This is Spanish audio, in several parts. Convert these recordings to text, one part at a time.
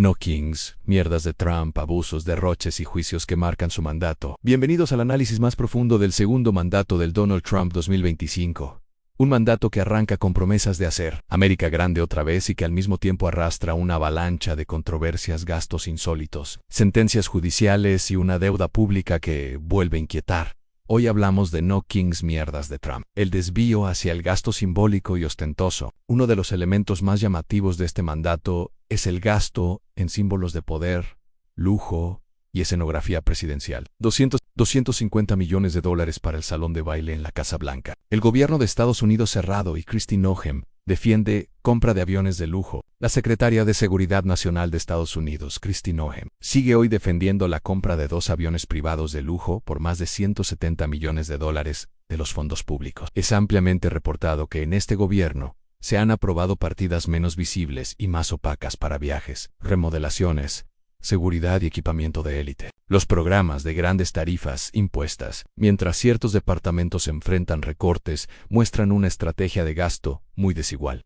No Kings, mierdas de Trump, abusos, derroches y juicios que marcan su mandato. Bienvenidos al análisis más profundo del segundo mandato del Donald Trump 2025. Un mandato que arranca con promesas de hacer América grande otra vez y que al mismo tiempo arrastra una avalancha de controversias, gastos insólitos, sentencias judiciales y una deuda pública que vuelve a inquietar. Hoy hablamos de No Kings mierdas de Trump, el desvío hacia el gasto simbólico y ostentoso. Uno de los elementos más llamativos de este mandato es el gasto en símbolos de poder, lujo y escenografía presidencial. 250 millones de dólares para el salón de baile en la Casa Blanca. El gobierno de Estados Unidos cerrado y Kristi Noem defiende compra de aviones de lujo. La secretaria de Seguridad Nacional de Estados Unidos, Kristi Noem, sigue hoy defendiendo la compra de 2 aviones privados de lujo por más de 170 millones de dólares de los fondos públicos. Es ampliamente reportado que en este gobierno se han aprobado partidas menos visibles y más opacas para viajes, remodelaciones, seguridad y equipamiento de élite. Los programas de grandes tarifas impuestas, mientras ciertos departamentos enfrentan recortes, muestran una estrategia de gasto muy desigual.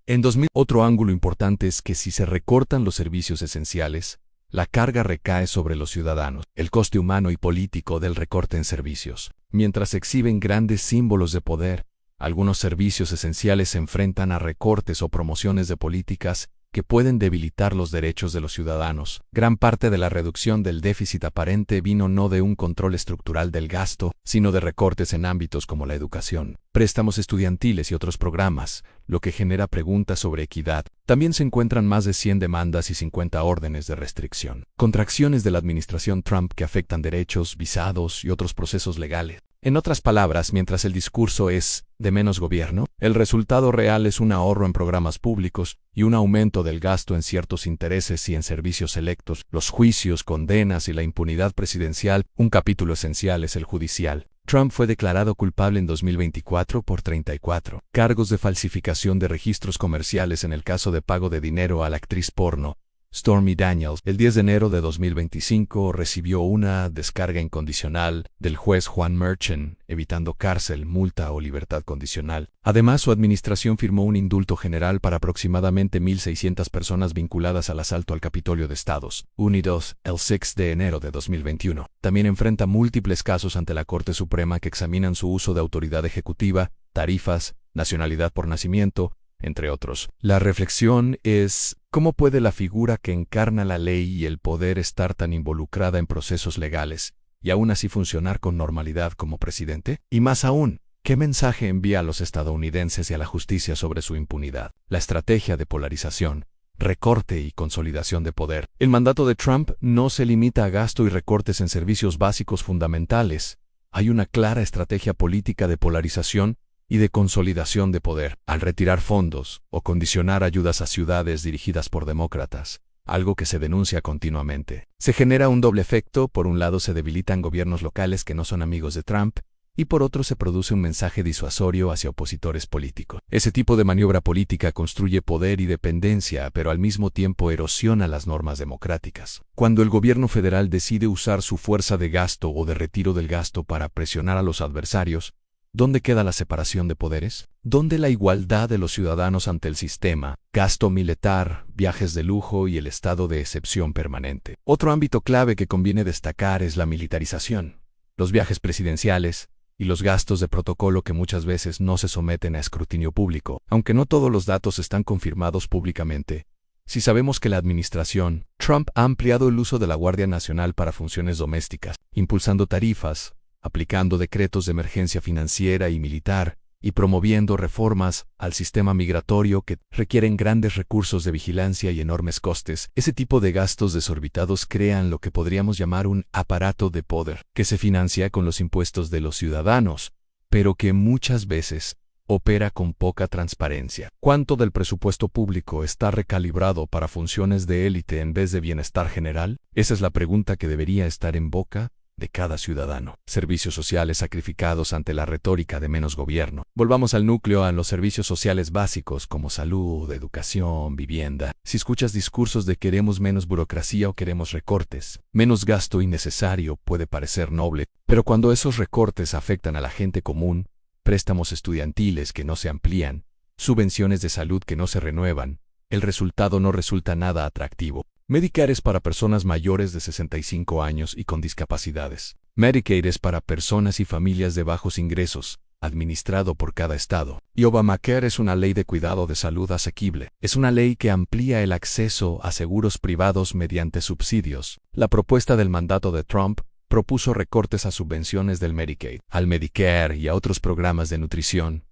Otro ángulo importante es que si se recortan los servicios esenciales, la carga recae sobre los ciudadanos. El coste humano y político del recorte en servicios. Mientras se exhiben grandes símbolos de poder, algunos servicios esenciales se enfrentan a recortes o promociones de políticas que pueden debilitar los derechos de los ciudadanos. Gran parte de la reducción del déficit aparente vino no de un control estructural del gasto, sino de recortes en ámbitos como la educación, préstamos estudiantiles y otros programas, lo que genera preguntas sobre equidad. También se encuentran más de 100 demandas y 50 órdenes de restricción. Contracciones de la administración Trump que afectan derechos, visados y otros procesos legales. En otras palabras, mientras el discurso es de menos gobierno, el resultado real es un ahorro en programas públicos y un aumento del gasto en ciertos intereses y en servicios selectos. Los juicios, condenas y la impunidad presidencial. Un capítulo esencial es el judicial. Trump fue declarado culpable en 2024 por 34 cargos de falsificación de registros comerciales en el caso de pago de dinero a la actriz porno Stormy Daniels. El 10 de enero de 2025 recibió una descarga incondicional del juez Juan Merchan, evitando cárcel, multa o libertad condicional. Además, su administración firmó un indulto general para aproximadamente 1.600 personas vinculadas al asalto al Capitolio de Estados Unidos el 6 de enero de 2021. También enfrenta múltiples casos ante la Corte Suprema que examinan su uso de autoridad ejecutiva, tarifas, nacionalidad por nacimiento, entre otros. La reflexión es: ¿cómo puede la figura que encarna la ley y el poder estar tan involucrada en procesos legales y aún así funcionar con normalidad como presidente? Y más aún, ¿qué mensaje envía a los estadounidenses y a la justicia sobre su impunidad? La estrategia de polarización, recorte y consolidación de poder. El mandato de Trump no se limita a gasto y recortes en servicios básicos fundamentales. Hay una clara estrategia política de polarización y de consolidación de poder, al retirar fondos o condicionar ayudas a ciudades dirigidas por demócratas, algo que se denuncia continuamente. Se genera un doble efecto: por un lado se debilitan gobiernos locales que no son amigos de Trump, y por otro se produce un mensaje disuasorio hacia opositores políticos. Ese tipo de maniobra política construye poder y dependencia, pero al mismo tiempo erosiona las normas democráticas. Cuando el gobierno federal decide usar su fuerza de gasto o de retiro del gasto para presionar a los adversarios, ¿dónde queda la separación de poderes? ¿Dónde la igualdad de los ciudadanos ante el sistema, gasto militar, viajes de lujo y el estado de excepción permanente? Otro ámbito clave que conviene destacar es la militarización, los viajes presidenciales y los gastos de protocolo que muchas veces no se someten a escrutinio público. Aunque no todos los datos están confirmados públicamente, sí sabemos que la administración Trump ha ampliado el uso de la Guardia Nacional para funciones domésticas, impulsando tarifas, aplicando decretos de emergencia financiera y militar, y promoviendo reformas al sistema migratorio que requieren grandes recursos de vigilancia y enormes costes. Ese tipo de gastos desorbitados crean lo que podríamos llamar un aparato de poder, que se financia con los impuestos de los ciudadanos, pero que muchas veces opera con poca transparencia. ¿Cuánto del presupuesto público está recalibrado para funciones de élite en vez de bienestar general? Esa es la pregunta que debería estar en boca de cada ciudadano. Servicios sociales sacrificados ante la retórica de menos gobierno. Volvamos al núcleo, a los servicios sociales básicos como salud, educación, vivienda. Si escuchas discursos de queremos menos burocracia o queremos recortes, menos gasto innecesario, puede parecer noble, pero cuando esos recortes afectan a la gente común, préstamos estudiantiles que no se amplían, subvenciones de salud que no se renuevan, el resultado no resulta nada atractivo. Medicare es para personas mayores de 65 años y con discapacidades. Medicaid es para personas y familias de bajos ingresos, administrado por cada estado. Y Obamacare es una ley de cuidado de salud asequible. Es una ley que amplía el acceso a seguros privados mediante subsidios. La propuesta del mandato de Trump propuso recortes a subvenciones del Medicaid, al Medicare y a otros programas de nutrición.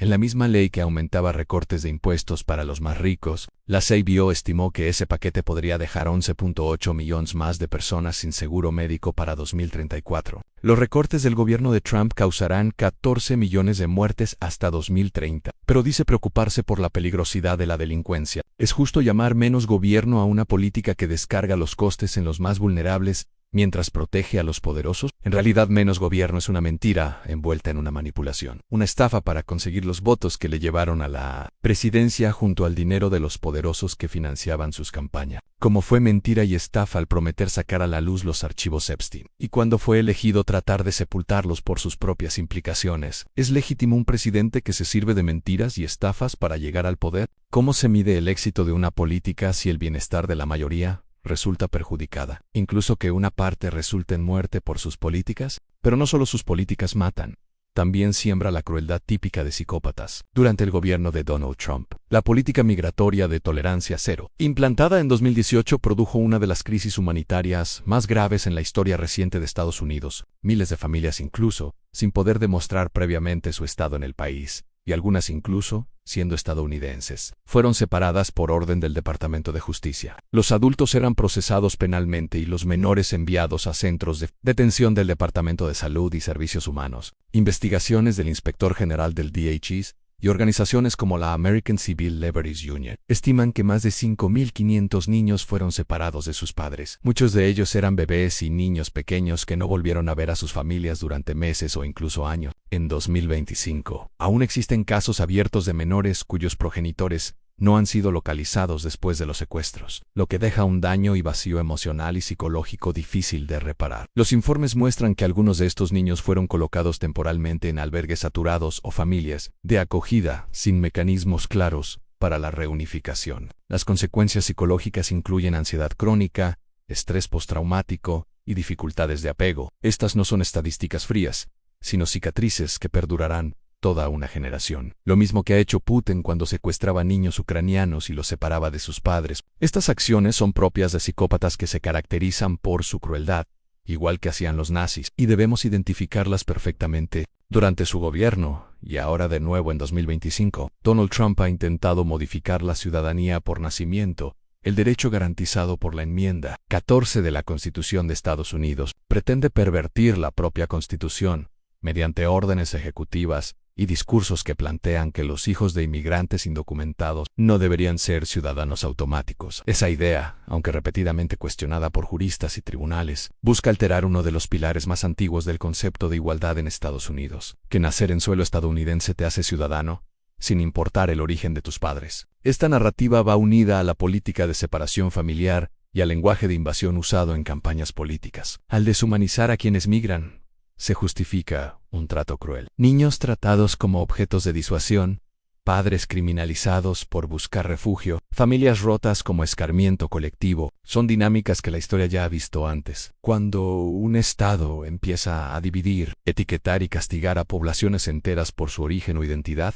En la misma ley que aumentaba recortes de impuestos para los más ricos, la CBO estimó que ese paquete podría dejar 11.8 millones más de personas sin seguro médico para 2034. Los recortes del gobierno de Trump causarán 14 millones de muertes hasta 2030, pero dice preocuparse por la peligrosidad de la delincuencia. ¿Es justo llamar menos gobierno a una política que descarga los costes en los más vulnerables mientras protege a los poderosos? En realidad, menos gobierno es una mentira envuelta en una manipulación, una estafa para conseguir los votos que le llevaron a la presidencia junto al dinero de los poderosos que financiaban sus campañas. Como fue mentira y estafa al prometer sacar a la luz los archivos Epstein, y cuando fue elegido tratar de sepultarlos por sus propias implicaciones. ¿Es legítimo un presidente que se sirve de mentiras y estafas para llegar al poder? ¿Cómo se mide el éxito de una política si el bienestar de la mayoría resulta perjudicada? Incluso que una parte resulte en muerte por sus políticas. Pero no solo sus políticas matan, también siembra la crueldad típica de psicópatas. Durante el gobierno de Donald Trump, la política migratoria de tolerancia cero, implantada en 2018, produjo una de las crisis humanitarias más graves en la historia reciente de Estados Unidos. Miles de familias incluso, sin poder demostrar previamente su estado en el país, y algunas incluso, siendo estadounidenses, fueron separadas por orden del Departamento de Justicia. Los adultos eran procesados penalmente y los menores enviados a centros de detención del Departamento de Salud y Servicios Humanos. Investigaciones del Inspector General del DHS y organizaciones como la American Civil Liberties Union estiman que más de 5.500 niños fueron separados de sus padres. Muchos de ellos eran bebés y niños pequeños que no volvieron a ver a sus familias durante meses o incluso años. En 2025, aún existen casos abiertos de menores cuyos progenitores no han sido localizados después de los secuestros, lo que deja un daño y vacío emocional y psicológico difícil de reparar. Los informes muestran que algunos de estos niños fueron colocados temporalmente en albergues saturados o familias de acogida sin mecanismos claros para la reunificación. Las consecuencias psicológicas incluyen ansiedad crónica, estrés postraumático y dificultades de apego. Estas no son estadísticas frías, sino cicatrices que perdurarán toda una generación. Lo mismo que ha hecho Putin cuando secuestraba niños ucranianos y los separaba de sus padres. Estas acciones son propias de psicópatas que se caracterizan por su crueldad, igual que hacían los nazis, y debemos identificarlas perfectamente. Durante su gobierno, y ahora de nuevo en 2025, Donald Trump ha intentado modificar la ciudadanía por nacimiento, el derecho garantizado por la enmienda 14 de la Constitución de Estados Unidos. Pretende pervertir la propia Constitución mediante órdenes ejecutivas y discursos que plantean que los hijos de inmigrantes indocumentados no deberían ser ciudadanos automáticos. Esa idea, aunque repetidamente cuestionada por juristas y tribunales, busca alterar uno de los pilares más antiguos del concepto de igualdad en Estados Unidos, que nacer en suelo estadounidense te hace ciudadano, sin importar el origen de tus padres. Esta narrativa va unida a la política de separación familiar y al lenguaje de invasión usado en campañas políticas. Al deshumanizar a quienes migran, se justifica un trato cruel. Niños tratados como objetos de disuasión, padres criminalizados por buscar refugio, familias rotas como escarmiento colectivo, son dinámicas que la historia ya ha visto antes. Cuando un Estado empieza a dividir, etiquetar y castigar a poblaciones enteras por su origen o identidad,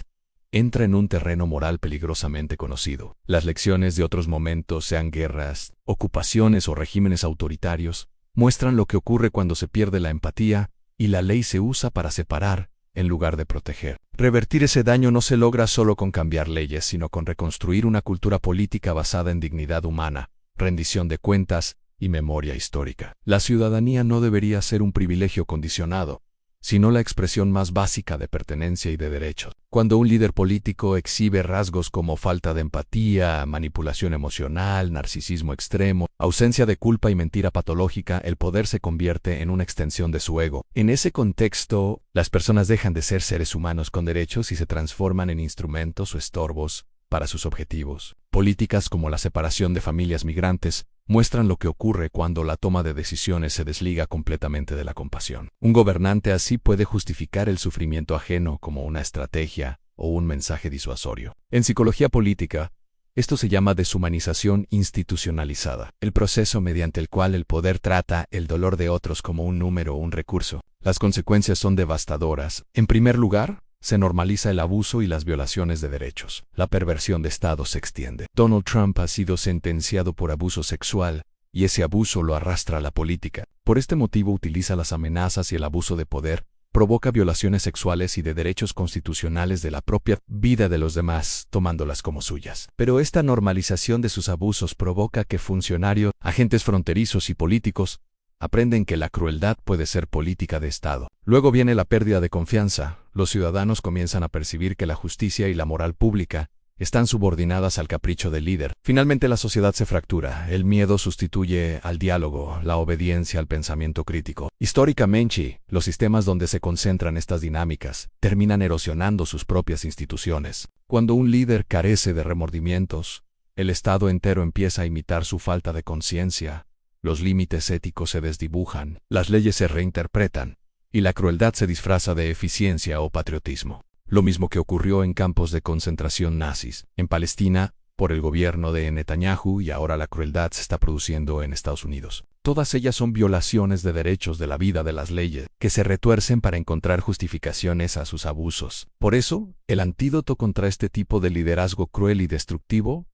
entra en un terreno moral peligrosamente conocido. Las lecciones de otros momentos, sean guerras, ocupaciones o regímenes autoritarios, muestran lo que ocurre cuando se pierde la empatía y la ley se usa para separar en lugar de proteger. Revertir ese daño no se logra solo con cambiar leyes, sino con reconstruir una cultura política basada en dignidad humana, rendición de cuentas y memoria histórica. La ciudadanía no debería ser un privilegio condicionado, sino la expresión más básica de pertenencia y de derechos. Cuando un líder político exhibe rasgos como falta de empatía, manipulación emocional, narcisismo extremo, ausencia de culpa y mentira patológica, el poder se convierte en una extensión de su ego. En ese contexto, las personas dejan de ser seres humanos con derechos y se transforman en instrumentos o estorbos para sus objetivos. Políticas como la separación de familias migrantes muestran lo que ocurre cuando la toma de decisiones se desliga completamente de la compasión. Un gobernante así puede justificar el sufrimiento ajeno como una estrategia o un mensaje disuasorio. En psicología política, Esto se llama deshumanización institucionalizada, el proceso mediante el cual el poder trata el dolor de otros como un número o un recurso. Las consecuencias son devastadoras. En primer lugar, se normaliza el abuso y las violaciones de derechos. La perversión de Estado se extiende. Donald Trump ha sido sentenciado por abuso sexual, y ese abuso lo arrastra a la política. Por este motivo utiliza las amenazas y el abuso de poder, provoca violaciones sexuales y de derechos constitucionales de la propia vida de los demás, tomándolas como suyas. Pero esta normalización de sus abusos provoca que funcionarios, agentes fronterizos y políticos aprenden que la crueldad puede ser política de Estado. Luego viene la pérdida de confianza. Los ciudadanos comienzan a percibir que la justicia y la moral pública están subordinadas al capricho del líder. Finalmente la sociedad se fractura. El miedo sustituye al diálogo, la obediencia al pensamiento crítico. Históricamente, los sistemas donde se concentran estas dinámicas terminan erosionando sus propias instituciones. Cuando un líder carece de remordimientos, el Estado entero empieza a imitar su falta de conciencia. Los límites éticos se desdibujan, las leyes se reinterpretan, y la crueldad se disfraza de eficiencia o patriotismo. Lo mismo que ocurrió en campos de concentración nazis, en Palestina, por el gobierno de Netanyahu, y ahora la crueldad se está produciendo en Estados Unidos. Todas ellas son violaciones de derechos de la vida de las leyes, que se retuercen para encontrar justificaciones a sus abusos. Por eso, el antídoto contra este tipo de liderazgo cruel y destructivo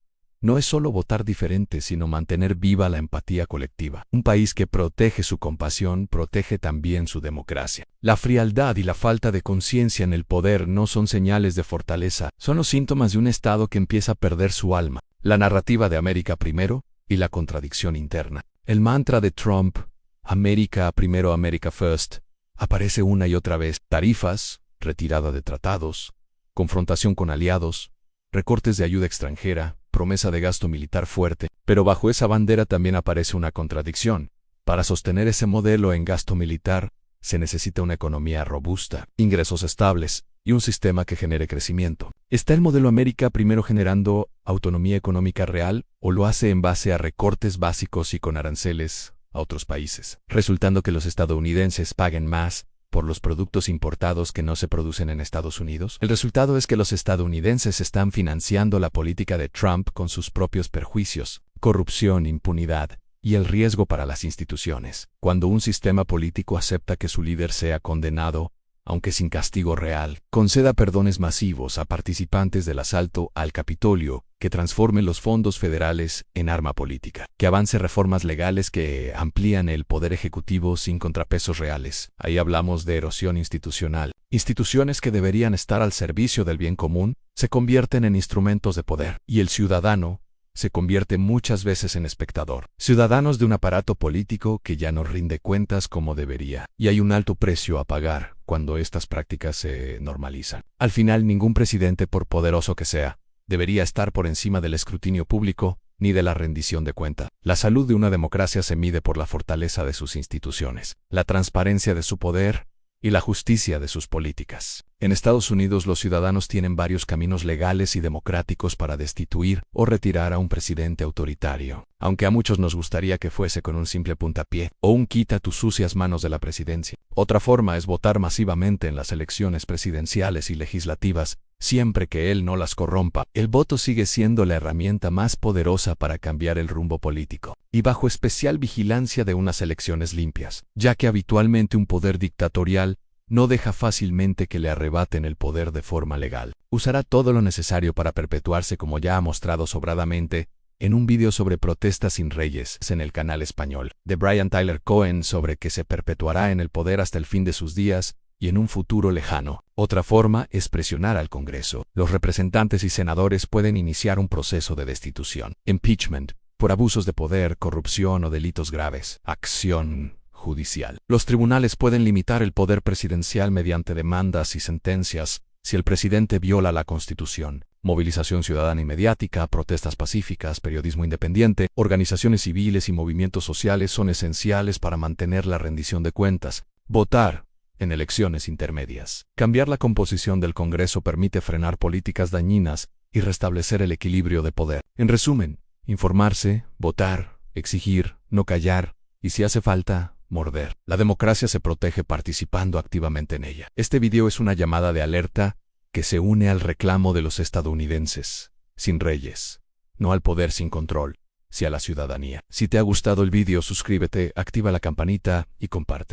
no es solo votar diferente, sino mantener viva la empatía colectiva. Un país que protege su compasión, protege también su democracia. La frialdad y la falta de conciencia en el poder no son señales de fortaleza, son los síntomas de un Estado que empieza a perder su alma. La narrativa de América primero y la contradicción interna. El mantra de Trump, América primero, America first, aparece una y otra vez. Tarifas, retirada de tratados, confrontación con aliados, recortes de ayuda extranjera, promesa de gasto militar fuerte, pero bajo esa bandera también aparece una contradicción. Para sostener ese modelo en gasto militar, se necesita una economía robusta, ingresos estables y un sistema que genere crecimiento. ¿Está el modelo América primero generando autonomía económica real o lo hace en base a recortes básicos y con aranceles a otros países, resultando que los estadounidenses paguen más por los productos importados que no se producen en Estados Unidos? El resultado es que los estadounidenses están financiando la política de Trump con sus propios perjuicios, corrupción, impunidad y el riesgo para las instituciones. Cuando un sistema político acepta que su líder sea condenado, aunque sin castigo real, conceda perdones masivos a participantes del asalto al Capitolio, que transforme los fondos federales en arma política, que avance reformas legales que amplían el poder ejecutivo sin contrapesos reales. Ahí hablamos de erosión institucional. Instituciones que deberían estar al servicio del bien común se convierten en instrumentos de poder, y el ciudadano se convierte muchas veces en espectador. Ciudadanos de un aparato político que ya no rinde cuentas como debería. Y hay un alto precio a pagar cuando estas prácticas se normalizan. Al final, ningún presidente, por poderoso que sea, debería estar por encima del escrutinio público ni de la rendición de cuenta. La salud de una democracia se mide por la fortaleza de sus instituciones, la transparencia de su poder y la justicia de sus políticas. En Estados Unidos los ciudadanos tienen varios caminos legales y democráticos para destituir o retirar a un presidente autoritario, aunque a muchos nos gustaría que fuese con un simple puntapié o un quita tus sucias manos de la presidencia. Otra forma es votar masivamente en las elecciones presidenciales y legislativas, siempre que él no las corrompa. El voto sigue siendo la herramienta más poderosa para cambiar el rumbo político, y bajo especial vigilancia de unas elecciones limpias, ya que habitualmente un poder dictatorial no deja fácilmente que le arrebaten el poder de forma legal. Usará todo lo necesario para perpetuarse, como ya ha mostrado sobradamente en un video sobre protestas sin reyes en el canal español de Brian Tyler Cohen, sobre que se perpetuará en el poder hasta el fin de sus días y en un futuro lejano. Otra forma es presionar al Congreso. Los representantes y senadores pueden iniciar un proceso de destitución, impeachment, por abusos de poder, corrupción o delitos graves. Acción judicial. Los tribunales pueden limitar el poder presidencial mediante demandas y sentencias si el presidente viola la Constitución. Movilización ciudadana y mediática, protestas pacíficas, periodismo independiente, organizaciones civiles y movimientos sociales son esenciales para mantener la rendición de cuentas. Votar en elecciones intermedias. Cambiar la composición del Congreso permite frenar políticas dañinas y restablecer el equilibrio de poder. En resumen, informarse, votar, exigir, no callar y, si hace falta, morder. La democracia se protege participando activamente en ella. Este video es una llamada de alerta que se une al reclamo de los estadounidenses. Sin reyes, no al poder sin control, sí a la ciudadanía. Si te ha gustado el vídeo, suscríbete, activa la campanita y comparte.